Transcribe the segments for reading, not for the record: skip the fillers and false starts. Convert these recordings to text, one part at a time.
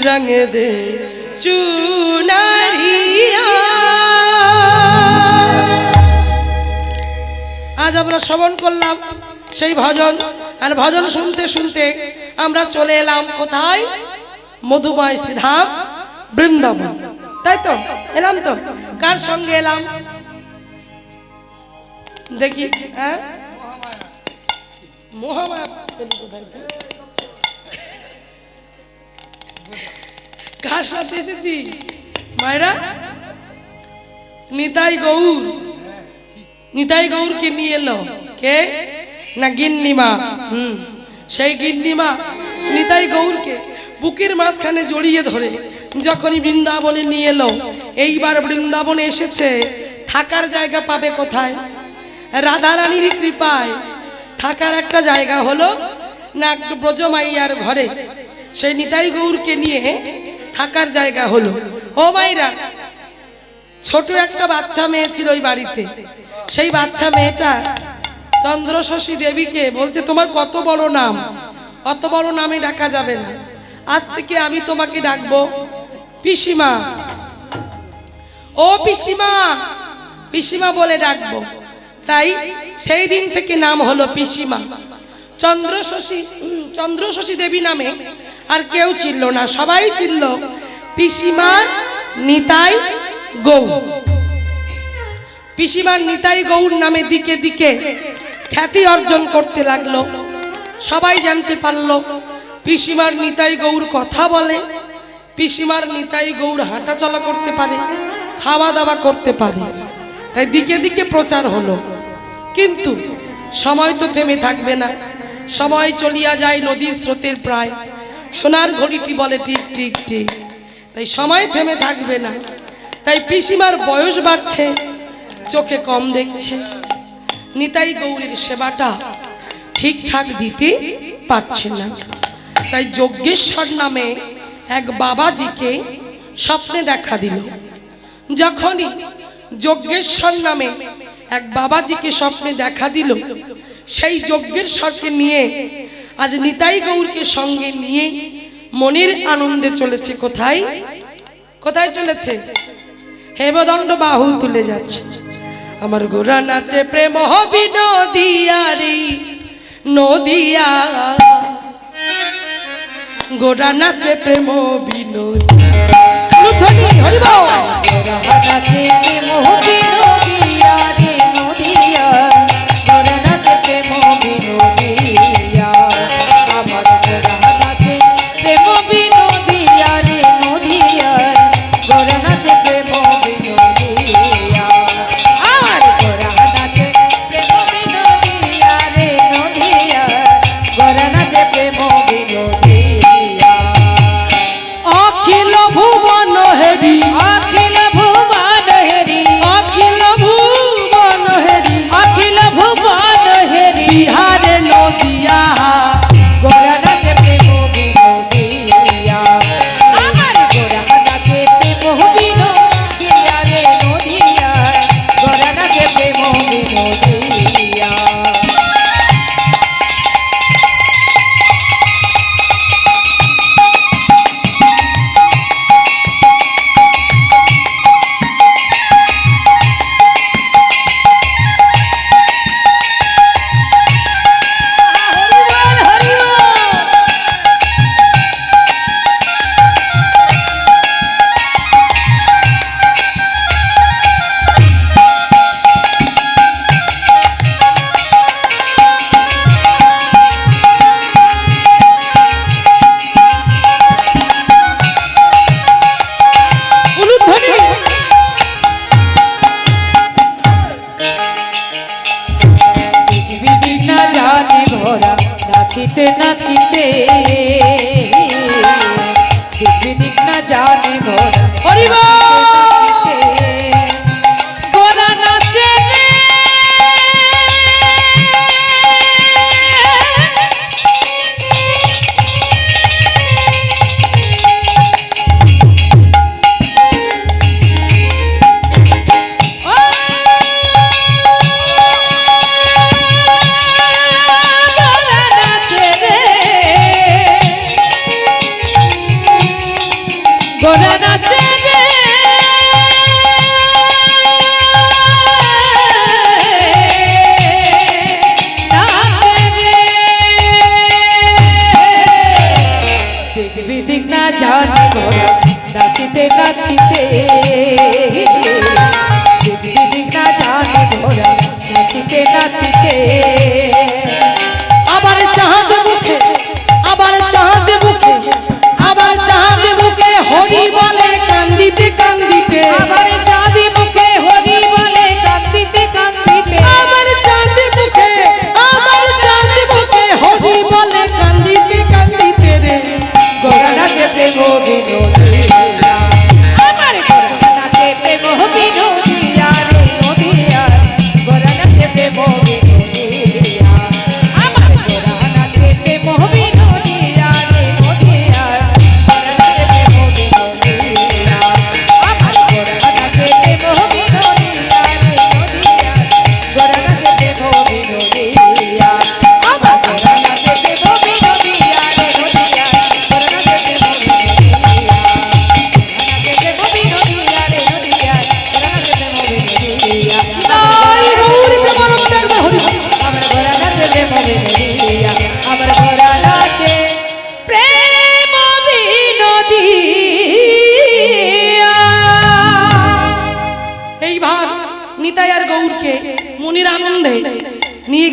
रंग दे चुनरिया। आज আমরা শ্রবণ করলাম সেই ভজন, আর ভজন শুনতে শুনতে আমরা চলে এলাম কোথায়? মধুময় শ্রীধাম বৃন্দাবন, তাই তো? এলাম তো। কার সঙ্গে এলাম দেখি? হ্যাঁ, মহামায়া। কার সাথে এসেছি মায়েরা? নিতাই গৌর। নিতাই গৌরকে নিয়ে এলো কে? না গিন্নিমা। সেই গিন্নিমা নিতাই গৌরকে বুকের মাঝখানে জড়িয়ে ধরে যখনই বৃন্দাবনে নিয়ে এলো। এইবার বৃন্দাবনে এসেছে, থাকার জায়গা পাবে কোথায়? রাধারানীর কৃপায় থাকার একটা জায়গা হলো না ব্রজমাইয়ার ঘরে। সেই নিতাই গৌরকে নিয়ে থাকার জায়গা হলো। ও মাইরা, ছোট একটা বাচ্চা মেয়ে ছিল ওই বাড়িতে। সেই বাচ্চা মেয়েটা চন্দ্রশশী দেবীকে বলছে, তোমার কত বড় নাম, অত বড় নামে ডাকা যাবে না, আজ থেকে আমি তোমাকে ডাকবো পিসিমা। ও পিসিমা, পিসিমা বলে ডাকবো। তাই সেই দিন থেকে নাম হলো পিসিমা। চন্দ্রশশী দেবী নামে আর কেউ ছিল না, সবাই ছিল পিসিমার নিতাই গৌর। পিসিমার নিতাই গৌর নামে দিকে দিকে খ্যাতি অর্জন করতে লাগলো। সবাই জানতে পারলো পিসিমার নিতাই গৌর কথা বলে, পিসিমার নিতাই গৌর হাঁটা চলা করতে পারে, খাওয়া দাওয়া করতে পারে। তাই দিকে দিকে প্রচার হলো। কিন্তু সময় তো থেমে থাকবে না, সময় চলিয়া যায় নদীর স্রোতের প্রায়। সোনার ঘড়িটি বলে ঠিক ঠিক ঠিক। তাই সময় থেমে থাকবে না। তাই পিসিমার বয়স বাড়ছে, চোখে কম দেখছে, নিতাই গৌরীর সেবাটা ঠিকঠাক দিতে পারছে না। তাই যজ্ঞেশ্বর নামে এক বাবাজিকে স্বপ্নে দেখা দিল। যখনই যজ্ঞেশ্বর নামে এক বাবাজিকে স্বপ্নে দেখা দিল, সেই যজ্ঞেশ্বরকে নিয়ে আজ নিতাই গৌরকে সঙ্গে নিয়ে মনের আনন্দে চলেছে কোথায়? কোথায় চলেছে? হেমদণ্ড বাহু তুলে যাচ্ছে। আমার গোরা নাচে প্রেম বিনোদিয়া রে নদিয়া, গোরা নাচে প্রেম বিনোদিয়া। হরি বল। গোরা নাচে প্রেম বিনোদিয়া রে নদিয়া, গোরা নাচে প্রেম বিনোদিয়া। আমার গোরা নাচে প্রেম বিনোদিয়া রে নদিয়া, গোরা নাচে প্রেম বিনোদিয়া। আমার গোরা নাচে প্রেম বিনোদিয়া রে নদিয়া, গোরা নাচে প্রেম বিনোদিয়া। অখিল ভুবন হেরি, অখিল ভুবন হেরি, অখিল ভুবন হেরি, অখিল ভুবন হেরি বিহারে নদিয়া, গোরা নাচে প্রেম বিনোদিয়া। আমার গোরা নাচে প্রেম বিনোদিয়া রে নদিয়া, গোরা নাচে প্রেম বিনোদিয়া। নাচিতে নাচিতে দিক না জানে ঘোরা। হরি বল। গোরা নাচে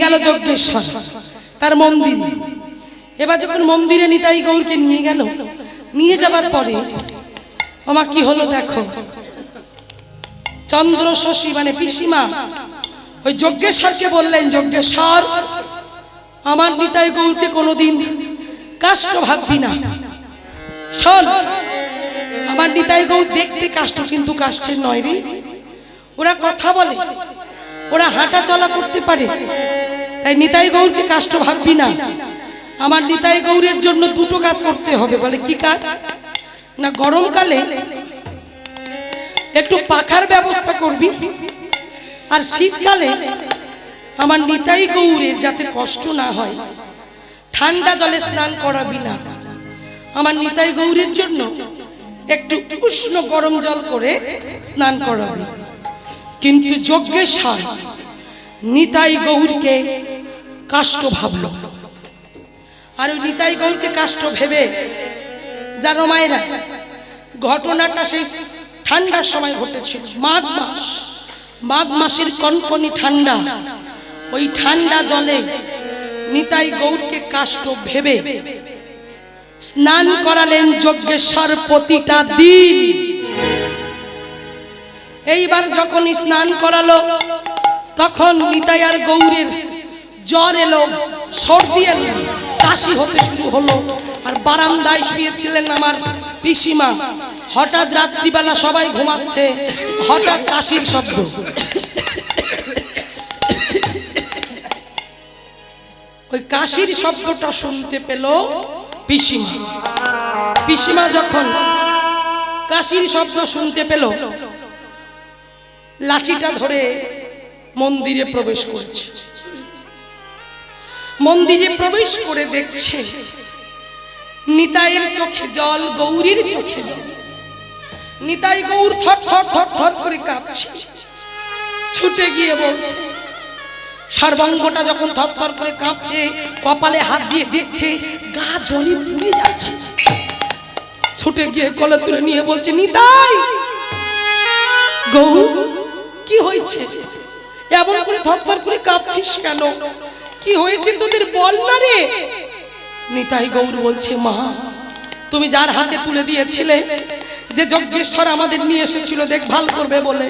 গেল যজ্ঞেশ্বর তার মন্দিরে। এবার যখন মন্দিরে নিতাই গৌরকে নিয়ে গেল, নিয়ে যাবার পরে আমার কি হলো দেখো, চন্দ্র শশী মানে পিসিমা ওই যজ্ঞেশ্বরকে বললেন, যজ্ঞেশ্বর আমার নিতাই গৌরকে কোনোদিন কাষ্ট ভাববি না। শোন, আমার নিতাই গৌর দেখতে কাষ্ট, কিন্তু কাষ্টের নয় রে। ওরা কথা বলে, ওরা হাঁটা চলা করতে পারে, তাই নিতাই গৌরকে কাষ্ট ভাববি না। আমার নিতাই গৌরের জন্য দুটো কাজ করতে হবে। বলে কি কাজ? না, গরমকালে একটু পাখার ব্যবস্থা করবি, আর শীতকালে আমার নিতাই গৌরের যাতে কষ্ট না হয় ঠান্ডা জলে স্নান করাবি না। আমার নিতাই গৌরের জন্য একটু উষ্ণ গরম জল করে স্নান করাবি। কিন্তু যজ্ঞেশ্বর নিতাই গৌরকে কাষ্ট ভাবল, আর ওই নিতাই গৌরকে কাষ্ট ভেবে, জানো মায়েরা, ঘটনাটা সেই ঠান্ডার সময় ঘটেছিল, মাঘ মাস। মাঘ মাসের কনকনি ঠান্ডা, ওই ঠান্ডা জলে নিতাই গৌরকে কাষ্ট ভেবে স্নান করালেন যজ্ঞেশ্বর প্রতিটা দিন। এইবার যখন স্নান করালো তখন নিতাই আর গৌরের জ্বর এলো, সর্দি এলো, কাশি হতে শুরু হলো। আর বারান্দায় শুয়েছিলেন আমার পিসিমা। হঠাৎ রাত্রিবেলা সবাই ঘুমাচ্ছে, হঠাৎ কাশির শব্দ। ওই কাশির শব্দটা শুনতে পেল পিসিমা। পিসিমা যখন কাশির শব্দ শুনতে পেল, লাঠিটা ধরে মন্দিরে প্রবেশ করেছে। মন্দিরে প্রবেশ করে দেখছে নিতাইয়ের চোখে জল, গৌরীর চোখে জল। নিতাই গৌর থর থর থর থর করে কাঁপছে। ছুটে গিয়ে বলছে, সর্বাঙ্গটা যখন থর থর করে কাঁপছে, কপালে হাত দিয়ে দেখছে গা জলে পুড়ে যাচ্ছে। ছুটে গিয়ে কোলে তুলে নিয়ে বলছে, নিতাই গৌর কি হয়েছে? এমন করে থর থর করে কাঁপছিস কেন? কি হয়েছে তোদের বল না রে। নিতাই গৌর বলছে, মা তুমি যার হাতে তুলে দিয়েছিলে, যে যজ্ঞেশ্বর আমাদের নিয়ে এসেছিল দেখভাল করবে বলে,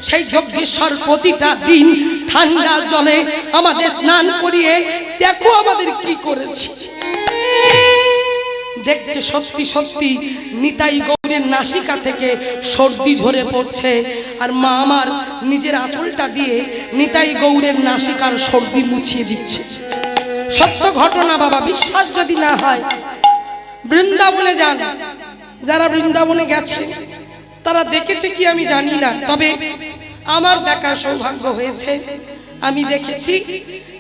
সেই যজ্ঞেশ্বর প্রতিটা দিন ঠান্ডা জলে আমাদের স্নান করিয়ে দেখো আমাদের কি করেছে। দেখছে সত্যি সত্যি নিতাই গৌরের নাসিকা থেকে সর্দি ঝরে পড়ছে। আর মা আমার নিজের আঁচলটা দিয়ে নিতাই গৌরের নাসিকার সর্দি মুছিয়ে দিচ্ছে। সত্য ঘটনা বাবা, বিশ্বাস যদি না হয় বৃন্দাবনে যান। যারা বৃন্দাবনে গেছে তারা দেখেছে কি আমি জানি না, তবে আমার দেখার সৌভাগ্য হয়েছে। আমি দেখেছি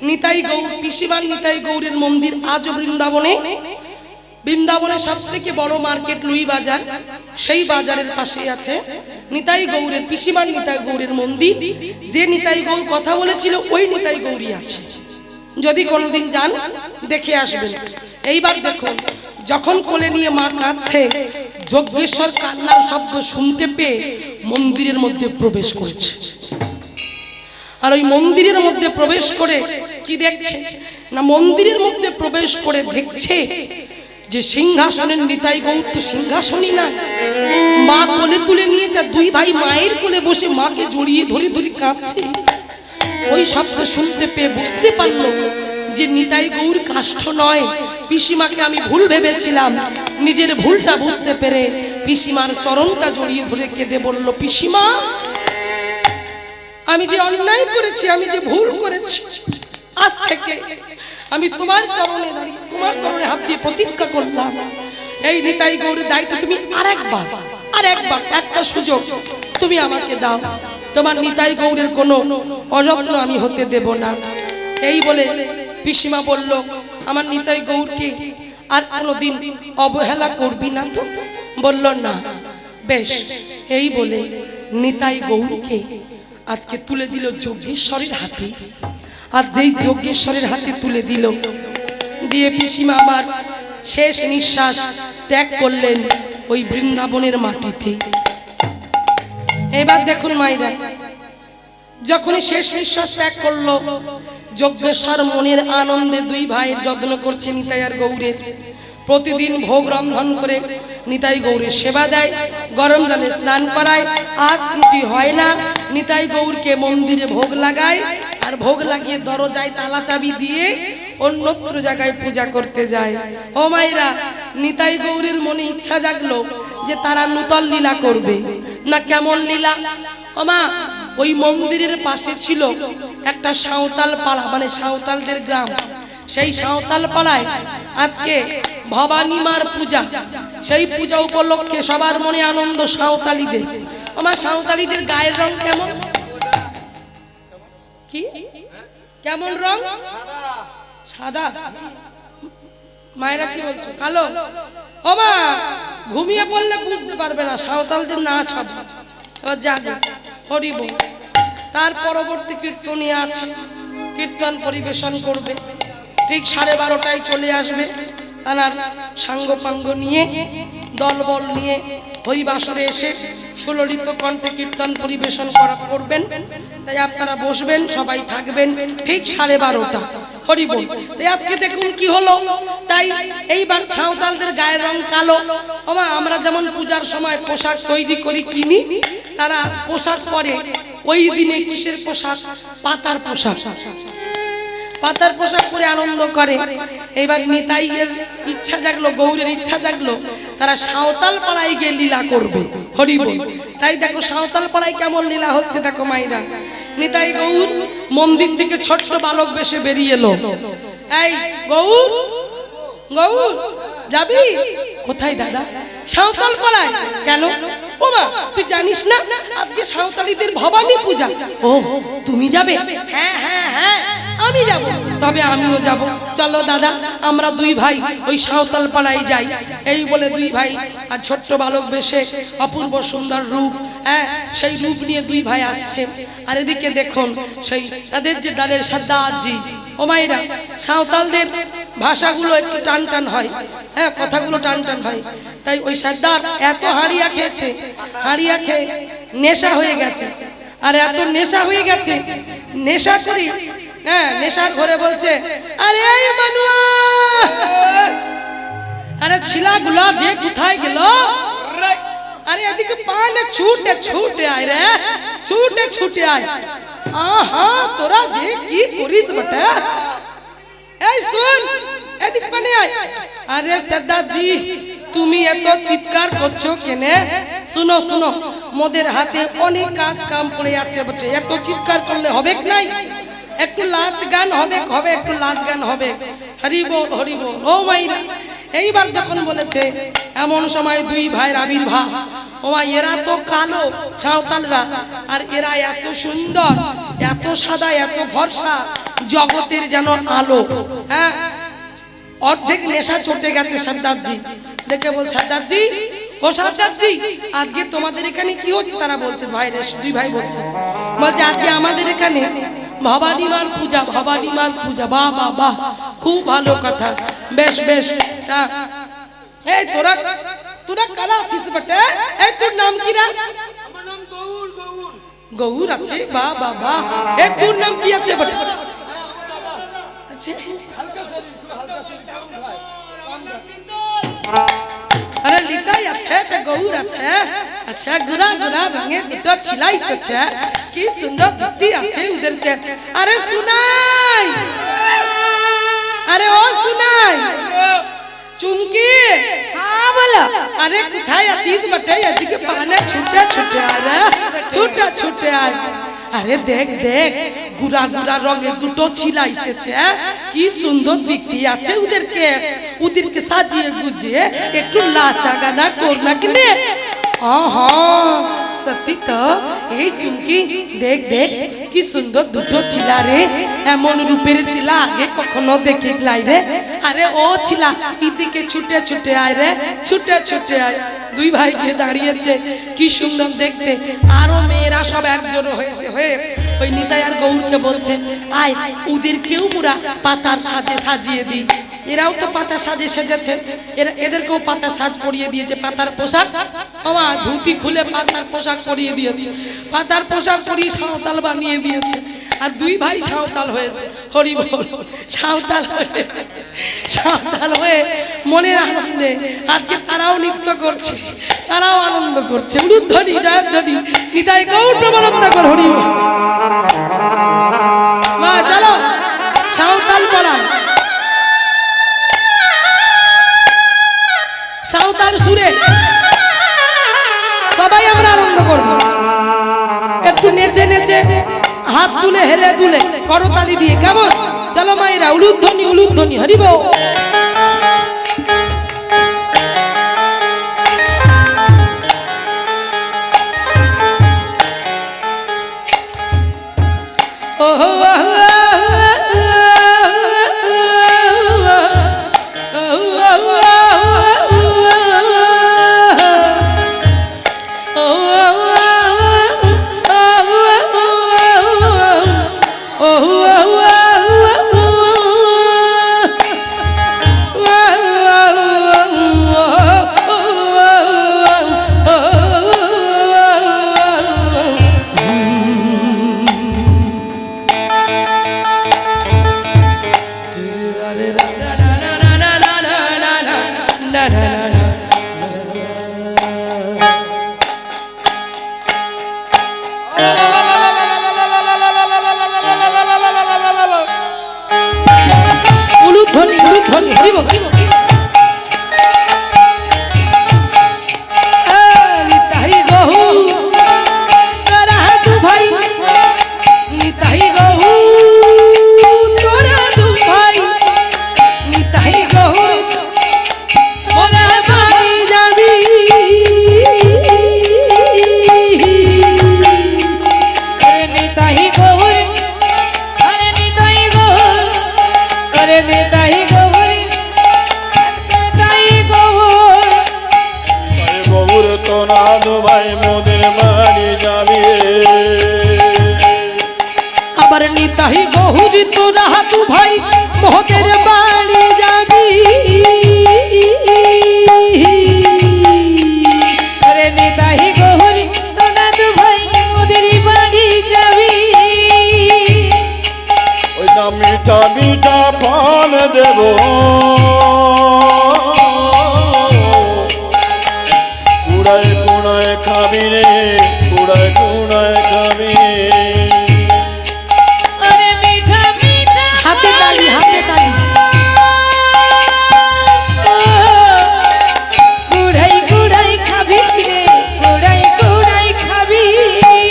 নিতাই গৌর, পিসিমার নিতাই গৌরের মন্দির আজও বৃন্দাবনে। বৃন্দাবনের সব থেকে বড় মার্কেট লুই বাজার, সেই বাজারের পাশেই আছে নিতাই গৌরের, পিসিমার নিতাই গৌরের মন্দির। যে নিতাই গৌর কথা বলেছিল ওই নিতাই গৌরী আছে। যদি কোনোদিন যান দেখে আসবেন। এইবার দেখুন, যখন কোলে নিয়ে মা কাঁদছে, যজ্ঞেশ্বর কান্নার শব্দ শুনতে পেয়ে মন্দিরের মধ্যে প্রবেশ করেছে। আর ওই মন্দিরের মধ্যে প্রবেশ করে কি দেখছে না, মন্দিরের মধ্যে প্রবেশ করে দেখছে যে সিংহাসনের নিতাই গৌর তো সিংহাসনই না। মা কোলে তুলে নিয়ে যা, দুই ভাই মায়ের কোলে বসে মাকে জড়িয়ে ধরে ধরে কাঁদছে। ওই শব্দ শুনতে পেয়ে বুঝতে পারলো যে নিতাই গৌর কাষ্ঠ নয়। পিসিমাকে আমি ভুল ভেবেছিলাম। নিজের ভুলটা বুঝতে পেরে পিসিমার চরণটা জড়িয়ে ধরে কেঁদে বলল, পিসিমা আমি যে অন্যায় করেছি, আমি যে ভুল করেছি, আজ থেকে আমি তোমার চরণে দাঁড়িয়ে তোমার চরণে হাত দিয়ে প্রতিজ্ঞা করলাম, এই নিতাই গৌরের দায়িত্ব তুমি আরেকবার একটা সুযোগ তুমি আমাকে দাও। তোমার নিতাই গৌরের কোনো অযত্ন আমি হতে দেব না। এই বলে পিসিমা বলল, আমার নিতাই গৌরকে আর কোনোদিন অবহেলা করবি না তো? বলল না। বেশ, এই বলে নিতাই গৌরকে আজকে তুলে দিল যজ্ঞেশ্বরের হাতে। আর যেই যজ্ঞেশ্বরের হাতে তুলে দিল, দিয়ে পিসিমা আবার শেষ নিঃশ্বাস ত্যাগ করলেন ওই বৃন্দাবনের মাটিতে। এবার দেখুন মায়েরা, যখনই শেষ নিঃশ্বাস ত্যাগ করলো, যজ্ঞেশ্বর মনের আনন্দে দুই ভাইয়ের যত্ন করছে নিতাই আর গৌরের। প্রতিদিন ভোগ রন্ধন করে নিতাই গৌরের সেবা দেয়, গরম জলে স্নান করায়, আর ত্রুটি হয় না। নিতাই গৌরকে মন্দিরে ভোগ লাগায়, আর ভোগ লাগিয়ে দরজায় তালা চাবি দিয়ে অন্যত্র জায়গায় পূজা করতে যায়। ও মায়েরা, নিতাই গৌরের মনে ইচ্ছা জাগলো যে তারা নূতন লীলা করবে। না কেমন লীলা? ও মা, ওই মন্দিরের পাশে ছিল একটা সাঁওতাল পাড়া, মানে সাঁওতালদের গ্রাম। সেই সাঁওতাল পাড়ায় আজকে ভবানী মার পূজা। সেই পূজা উপলক্ষে সবার মনে আনন্দ সাঁওতালিদের। আমার সাঁওতালিদের গায়ের রং কেমন? কি কেমন রং? সাদা। মায়েরা কি বলছো? কালো? ও মা, ঘুমিয়ে পড়লে বুঝতে পারবে না, সাঁওতালদের নাচ হবে। এবার জাগে হরি বল। তার পরবর্তী কীর্তনিয়া আছে, কীর্তন পরিবেশন করবে। ঠিক 12:30টায় চলে আসবে তার সাঙ্গ পাঙ্গ নিয়ে, দলবল নিয়ে হরিবাসরে এসে সুললিত কণ্ঠে কীর্তন পরিবেশন করবেন। তাই আপনারা বসবেন, সবাই থাকবেন ঠিক 12:30টা। হরি বল। তাই আজকে দেখুন কি হলো। তাই এইবার সাঁওতালদের গায়ের রং কালো। ওমা, আমরা যেমন পূজার সময় পোশাক তৈরি করি, কিনি, তারা পোশাক পরে ওই দিনে কিসের পোশাক? পাতার পোশাক। পাতার পোশাক পরে আনন্দ করে। এইবার নিতাইয়ের ইচ্ছা জাগলো, গৌরের ইচ্ছা জাগলো, তারা সাঁওতাল পাড়ায় গিয়ে লীলা করবে। হরি বল। তাই দেখো সাঁওতাল পাড়ায় কেমন লীলা হচ্ছে, দেখো মাইরা। নিতাই গৌর মন্দির থেকে ছোট্ট বালক বেশে বেরিয়ে এলো। এই গৌর, গৌর যাবি কোথায়? দাদা, সাঁওতাল পাড়ায়। কেন? ও মা, তুই জানিস না আজকে সাঁওতালিদের ভবানী পূজা? ও, তুমি যাবে? হ্যাঁ হ্যাঁ হ্যাঁ, আমি যাব। তবে আমিও যাব। চলো দাদা, আমরা দুই ভাই ওই সাঁওতাল পাড়ায় যাই। এই বলে দুই ভাই আর ছোট্ট বালক বেশে, অপূর্ব সুন্দর রূপ, হ্যাঁ, সেই রূপ নিয়ে দুই ভাই আসছে। আর এদিকে দেখুন সেই তাদের যে দালের সাদ্দাজি। ও মায়েরা, সাঁওতালদের ভাষাগুলো একটু টান টান হয়, হ্যাঁ, কথাগুলো টান টান হয়। তাই ওই সর্দার এত হাড়িয়া খেয়েছে, হাড়িয়া খেয়ে নেশা হয়ে গেছে। আর এত নেশা হয়ে গেছে, নেশা করি, হ্যাঁ, নেশার ঘরে বলছে, আরে এই মানুয়া, আরে ছিলাগুলা যে কোথায় গেল? আরে এদিকে পানে ছুটে ছুটে আয় রে, ছুটে ছুটে আয়। আহা, তোরা যে কি করিস বটে? এই শুন, এদিকে পানে আয়। আরে সর্দারজি, তুমি এত চিৎকার করছো কেনে? শুনো শুনো, মোদের হাতে অনেক কাজ কাম পড়ে আছে বটে, এত চিৎকার করলে হবে নাই? একটু লাচ গান হবে, হবে একটু লাচ গান হবে। হরি বল, হরি বল। ও মাইরা, এইবার যখন বলেছে, এমন সময় দুই ভাইয়ের আবির্ভাব। ও মা, এরা তো কালো সাঁওতালরা, আর এরা এত সুন্দর, এত সাদা, এত ভরসা, জগতের যেন আলো। হ্যাঁ, অর্ধেক নেশা চটে গেছে সর্দারজি। দেখে বল, সর্দারজি, ও সর্দারজি, আজকে তোমাদের এখানে কি হচ্ছে? তারা বলছে, ভাই রে, দুই ভাই বলছে, বলছে আজকে আমাদের এখানে ভবানী মার পূজা, ভবানী মার পূজা। বাহ বাহ বাহ, খুব ভালো কথা, বেশ বেশ। এই তোরা তোরা কারা আছিস বটে? এই তোর নাম কি রে? আমার নাম গৌর। গৌর গৌর আছে? বাহ বাহ বাহ। এই তোর নাম কি আছে বটে? আচ্ছা, হালকা শরীর, হালকা শরীর, কম খায়, কম খায়। আরে লিতাই আছে, এটা গৌর আছে। আচ্ছা, গুরা গুরা রঙের দুটো ছিলাইস আছে, কি সুন্দর দিদি আছে ওদেরকে। আরে শুনাই, আরে ও শুনাই, চুমকি, হ্যাঁ বলো। আরে কোথায় আছিস বটে? এদিকে পানে ছুটে ছুটে আয় রে, ছুটে ছুটে আয়। আরে দেখ দেখ, গুরা গুরা রঙের দুটো ছিলা এসেছে, কি সুন্দর দিকটি আছে ওদেরকে, ওদেরকে সাজিয়ে গুজিয়ে একটু লাচা গানা কর না কিনে। সত্যি তো, এই চুমকি দেখ দেখ, কি সুন্দর দুটো ছিলা রে, এমন রূপের ছিলা আগে কখনো দেখি লাই রে। আরে ও ছিলা, এদিকে ছুটে ছুটে আয় রে, ছুটে ছুটে আয়। দুই ভাই গিয়ে দাঁড়িয়েছে, কি সুন্দর দেখতে। আরো মেয়েরা সব একজোড় হয়েছে, হয়ে ওই নিতাই আর গৌরকে বলছে, আয় ওদেরকেও মুরা পাতার সাজে সাজিয়ে দিই। এরাও তো পাতা সাজে সেজেছে, এদেরকেও পাতা সাজ পরিয়ে দিয়েছে, পাতার পোশাক। বাবা ধুতি খুলে পাতার পোশাক পরিয়ে দিয়েছে, পাতার পোশাক পরিয়ে সাঁওতাল বানিয়ে দিয়েছে। আর দুই ভাই সাঁওতাল হয়েছে, হরি বল। সাঁওতাল হয়ে মনের আনন্দে আজকে তারাও নৃত্য করছে, তারাও আনন্দ করছে। উলুধ্বনি জয়ধ্বনি নিতাই গৌর প্রেমানন্দ কর, হরি বল। মা চলো সাঁওতাল পাড়ায়, সাঁওতাল সুরে সবাই আমরা আনন্দ করব। একটু নেচে নেচে হাত তুলে হেলে দুলে করতালি দিয়ে, কেমন? চলো মায়েরা, উলুধ্বনি উলুধ্বনি, হরি বল। উলুধ্বনি উলুধ্বনি, হরি বল। নিতাই গৌর তোরা দু ভাই, নিতাই গৌর তোরা দু ভাই, নিতাই গৌর মোরা বাড়ি যাবি। अरे निताई गौर, अरे निताई गौर, अरे निताई गौर, निताई गौर। গৌর তোরা দু ভাই মোদের বাড়ি যাবে। আবার নিতাই গৌর তোরা দু ভাই মোদের বাড়ি যাবি। अरे निताई गौर तोरा दु भाई मोদের বাড়ি যাবি। ওই না মিঠা মিঠা ফল দেব, কুড়ায় কুড়ায় খাবি রে, কুড়ায় কুড়ায় খাবি। अरे मीठा मीठा হাতে তালি, হাতে তালি। কুড়াই কুড়াই খাবি রে, কুড়াই কুড়াই খাবি।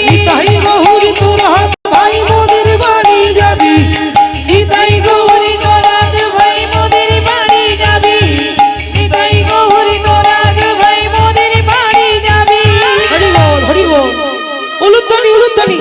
নিতাই গৌর তোরা ভাই মোদের বাড়ি যাবি। নিতাই গৌর তোরা দু ভাই মোদের বাড়ি যাবি। নিতাই গৌর তোরা দু ভাই মোদের বাড়ি যাবি। হরি বল, হরি বল। উলুধ্বনি উলুধ্বনি।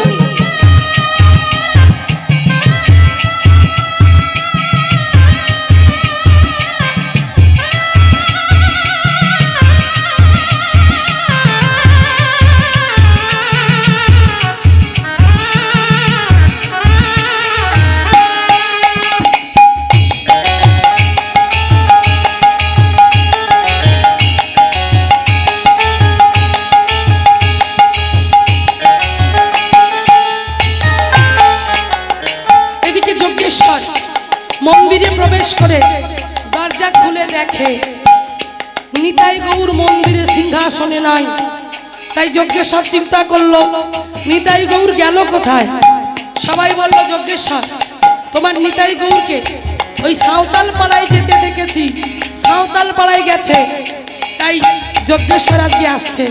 এদিকে যজ্ঞেশ্বর মন্দিরে প্রবেশ করে দরজা খুলে দেখে নিতাই গৌর মন্দিরে সিংহাসনে নাই। তাই যজ্ঞেশ্বর চিন্তা করলো নিতাই গৌর গেল কোথায়। সবাই বলল, যজ্ঞেশ্বর তোমার নিতাই গৌরকে ওই সাঁওতাল পাড়ায় যেতে দেখেছি, সাঁওতাল পাড়ায় গেছে, তাই যজ্ঞেশ্বর আজকে আসছে।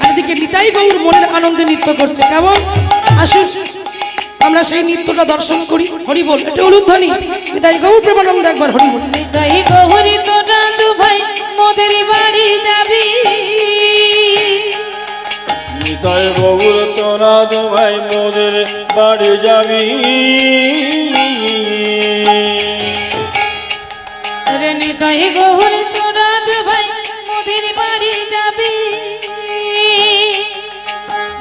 আর এদিকে নিতাই গৌর মনের আনন্দে নৃত্য করছে। কেমন? আসুন আমরা সেই নৃত্যটা দর্শন করি। হরি বল। এটা উলুধ্বনি নিতাই গৌর প্রেমানন্দ, একবার হরি বল। নিতাই গৌর তোরা দু ভাই মোদের বাড়ি যাবি। নিতাই গৌর তোরা দু ভাই মোদের বাড়ি যাবি। अरे निताई गौर तोरा दु भाई मोদের বাড়ি যাবি।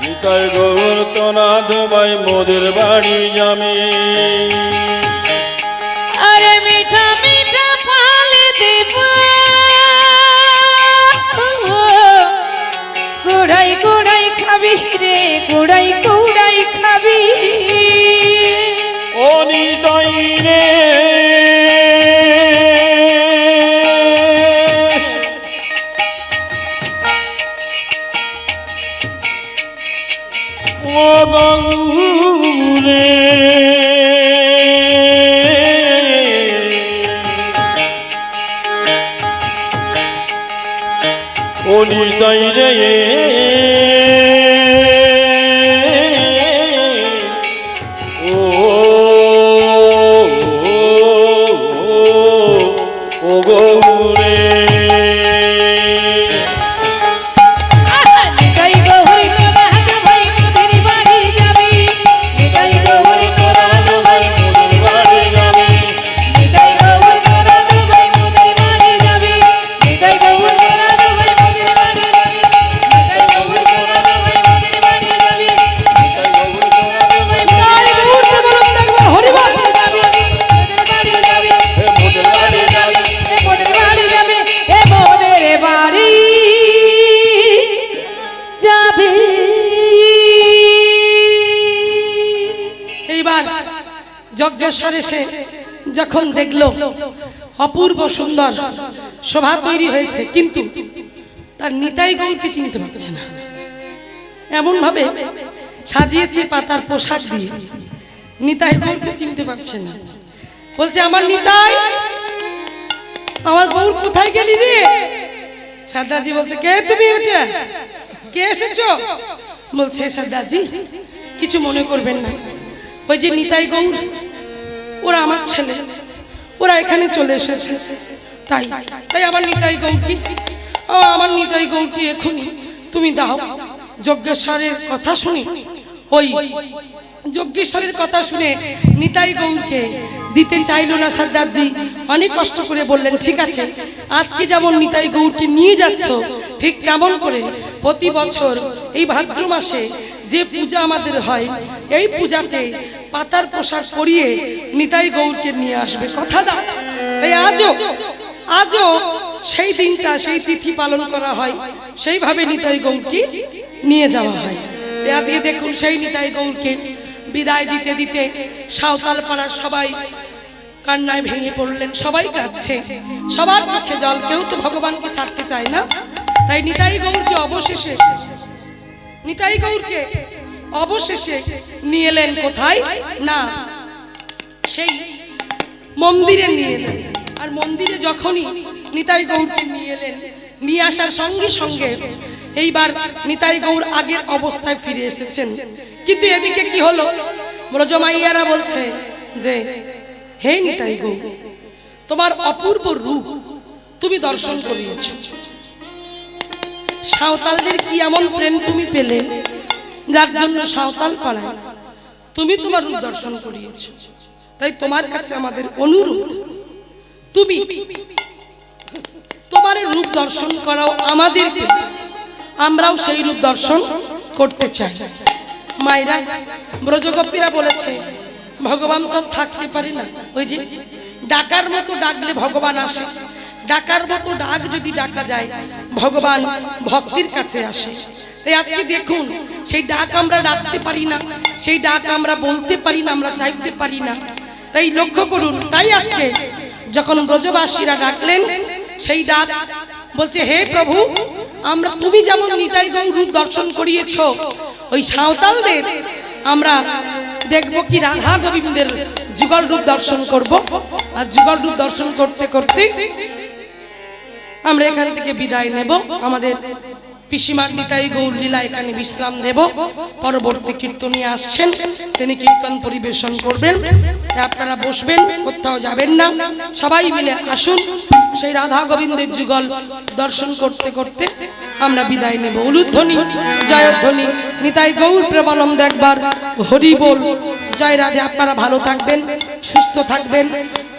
নিতাই গৌর তোরা দু ভাই মোদের বাড়ি যাবি। अरे मीठा मीठा फल যাবি রে কুড়াই কুড়াই খাবি ও নিতাই রে ও গৌরে ও নিতাই রে ও গৌরে নিতাই গৌরী তোরা ভাই মোদের বাড়ি যাবি নিতাই গৌরী তোরা ভাই মোদের বাড়ি যাবি নিতাই গৌরী তোরা ভাই মোদের বাড়ি যাবি নিতাই গৌরী তোরা ভাই মোদের বাড়ি যাবি নিতাই গৌরী তোরা ভাই মোদের বাড়ি যাবি নিতাই গৌরী তোরা ভাই হরি বল। মোদের বাড়ি যাবি মোদের বাড়ি যাবি মোদের বাড়ি যাবে এইবার যজ্ঞেশ্বর এসে যখন দেখলো অপূর্ব সুন্দর শোভা তৈরি হয়েছে, কিন্তু তার নিতাই গৌরকে চিনতে পারছে না। এমন ভাবে সাজিয়েছে পাতার পোশাক দিয়ে, নিতাই গৌরকে চিনতে পারছে না। বলছে আমার নিতাই, আমার গৌর কোথায় গেলি রে? সারদাজি বলছে কে তুমি? এটা কে এসেছো? বলছে সারদাজি কিছু মনে করবেন না, ওই যে নিতাই গৌর ওরা আমার ছেলে, ওরা এখানে চলে এসেছে, তাই তাই আমার নিতাই গৌর কি আমার নিতাই গৌর কি এখনই তুমি দাও। যজ্ঞেশ্বরের কথা শুনে ওই যজ্ঞেশ্বরের কথা শুনে নিতাই গৌরকে দিতে চাইল না সারদাজি। অনেক কষ্ট করে বললেন ঠিক আছে, আজকে যেমন নিতাই গৌরকে নিয়ে যাচ্ছ, ঠিক তেমন করে প্রতি বছর এই ভাদ্র মাসে যে পূজা আমাদের হয়, এই পূজাতে পাতার পোশাক পরিয়ে নিতাই গৌরকে নিয়ে আসবে, কথা দাও। তাই আজও সেই দিনটা, সেই তিথি পালন করা হয়, সেইভাবে নিতাই গৌরকে নিয়ে যাওয়া হয়। তাই আজকে দেখুন সেই নিতাই গৌরকে বিদায় দিতে দিতে সাঁওতাল পাড়ার সবাই কান্নায় ভেঙে পড়লেন, সবাই কাঁদছে, সবার চোখে জল, কেউ তো ভগবানকে ছাড়তে চায় না। তাই নিতাই গৌরকে অবশেষে নিয়ে এলেন কোথায় না, সেই মন্দিরে নিয়ে এলেন। আর মন্দিরে যখনই নিতাই গৌরকে নিয়ে এলেন, নিয়ে আসার সঙ্গে সঙ্গে এইবার নিতাই গৌর আগের অবস্থায় ফিরে এসেছেন। কিন্তু এদিকে কি হলো, ব্রজমাইয়ারা বলছে যে হে নিতাই গৌর, তোমার অপূর্ব রূপ তুমি দর্শন করিয়েছ, সাঁওতালদের কি এমন প্রেম তুমি পেলে যার জন্য সাঁওতাল পাড়ায় তুমি তোমার রূপ দর্শন করিয়েছ। তাই তোমার কাছে আমাদের অনুরোধ, তুমি তোমার রূপ দর্শন করাও আমাদেরকে, আমরাও সেই রূপ দর্শন করতে চাই। মায়েরা ব্রজগোপীরা বলেছে ভগবান তো থাকতে পারে না, ওই যে ডাকার মতো ডাকলে ভগবান আসে, ডাকার মতো ডাক যদি ডাকা যায় ভগবান ভক্তির কাছে আসে। তাই আজকে দেখুন সেই ডাক আমরা ডাকতে পারি না, সেই ডাক আমরা বলতে পারি না, আমরা চাইতে পারি না। তাই লক্ষ্য করুন, তাই আজকে যখন ব্রজবাসীরা ডাকলেন সেই ডাক বলছে হে প্রভু, আমরা তুমি যেমন নিতাই গৌর রূপ দর্শন করিয়েছ, ওই সাঁওতালদের আমরা দেখব কি রাধা গোবিন্দের যুগল রূপ দর্শন করব। আর যুগল রূপ দর্শন করতে করতে আমরা এখান থেকে বিদায় নেব। আমাদের পিসিমার নিতাই গৌর লীলা এখানে বিশ্রাম দেব। পরবর্তী কীর্তনী আসছেন, তিনি কীর্তন পরিবেশন করবেন। আপনারা বসবেন, কোথাও যাবেন না, সবাই মিলে আসুন। সেই রাধা গোবিন্দের যুগল দর্শন করতে করতে আমরা বিদায় নেব। উলুধ্বনি জয়ধ্বনি নিতাই গৌর প্রেমানন্দ একবার হরি বল। জয় রাধে। আপনারা ভালো থাকবেন, সুস্থ থাকবেন,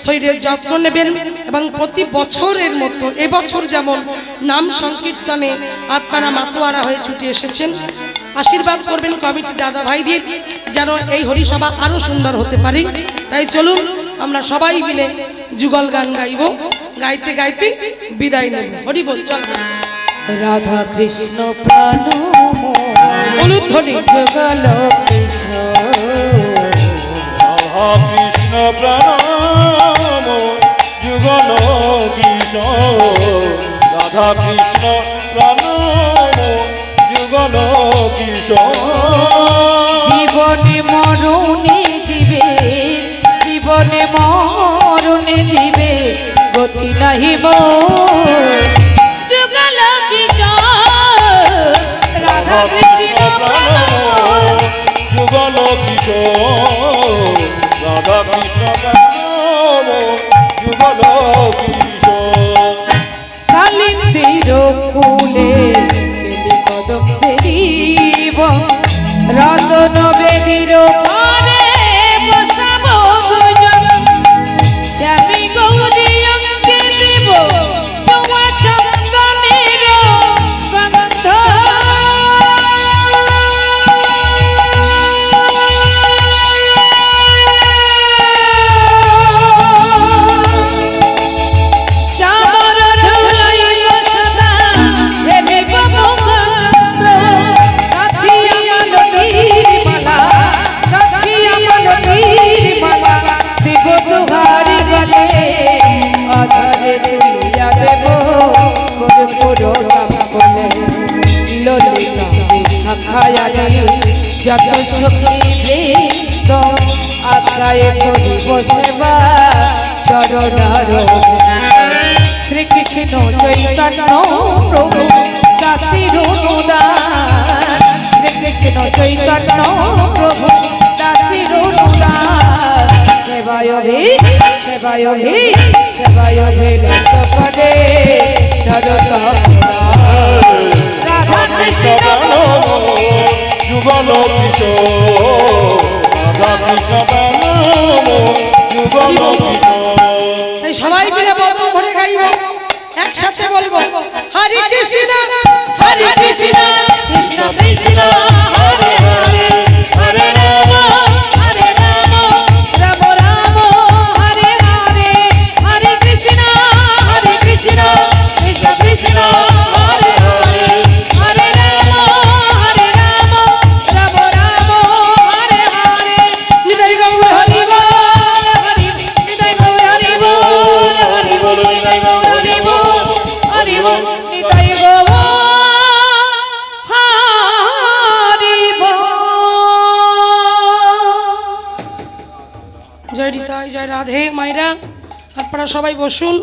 শরীরের যত্ন নেবেন এবং প্রতি বছরের মতো এবছর যেমন নাম সংকীর্তনে আপনারা মাতোয়ারা হয়ে ছুটে এসেছেন, আশীর্বাদ করবেন কমিটি দাদা ভাইদের যেন এই হরিসভা আরো সুন্দর হতে পারে। তাই চলুন আমরা সবাই মিলে যুগল গান গাইব, গাইতে গাইতে বিদায় নেব। হরি বল। চল। রাধা কৃষ্ণ প্রাণ অনুধ্বনি যুগল কৃষ্ণ রাধা কৃষ্ণ প্রণাম যুগল কিশোর রাধা কৃষ্ণ প্রণাম যুগল কিশোর জীবনে মরণে জীবে জীবনে মরণে জীবে গতি নাহি যুগল কিশোর রাধা কৃষ্ণ প্রণাম যুগল কিশোর রাধা কৃষ্ণ প্রণাম যুগল কিশোর কালিন্দির কুলে কেলি কদম দেব রতন বেদির পারে বসাব দুজন শ্যামী গৌরী অঙ্গে দেব চুমা চন্দনের গন্ধ চাদর ঢুলাইব সদা হেলিব মুখচন্দ্র কাঠিয়া মালতীর মালা কাঠিয়া মালতীর মালা দেব দুহারি গলে অধরে তুলিয়া দেব কর্পূর দাম বলে ললিতা শাখায়ালে যত সখী বৃন্দ আগায়ে করিব সেবা চরণার শ্রীকৃষ্ণ চৈতন্য প্রভু দাসীর অনুদান শ্রীকৃষ্ণ চৈতন্য প্রভু দাসীর অনুদান সেবায় হে সেবায় ভেলে সকলে নরতম রাধা কৃষ্ণ যুগল কিশোর রাধা কৃষ্ণ প্রণাম যুগল কিশোর তাই সবাই মিলে বদল ভরে গাইব একসাথে বলবো হরে কৃষ্ণ হরে কৃষ্ণ কৃষ্ণ কৃষ্ণ হরে হরে হরে রাম রাম রাম হরে হরে হরে কৃষ্ণ কৃষ্ণ কৃষ্ণ হরে হরে হরে রাম রাম রাম হরে হরে নিতাই গৌর হরি বল হরি নিতাই গৌর হরি বল হরি বল নিতাই গৌর হরি বল হরি বল নিতাই গৌর হরি বল। জয় নিতাই জয় রাধে মায়েরা। আপনারা সবাই বসুন,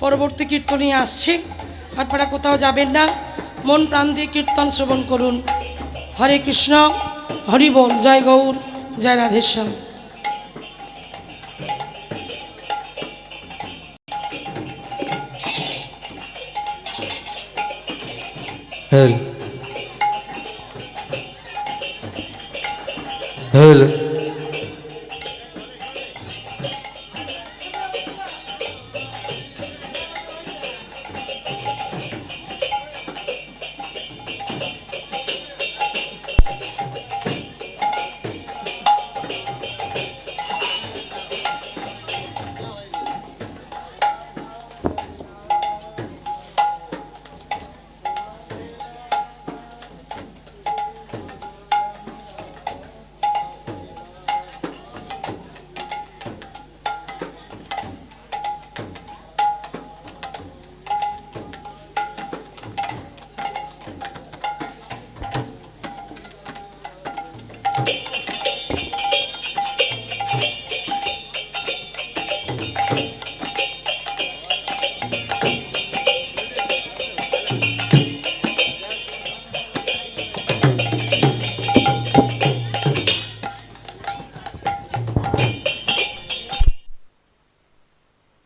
পরবর্তী কীর্তনী আসছে। আপনারা কোথাও যাবেন না, মন প্রাণ দিয়ে কীর্তন শ্রবণ করুন। হরে কৃষ্ণ হরি বল, জয় গৌর জয় রাধেশ্যাম। Hell.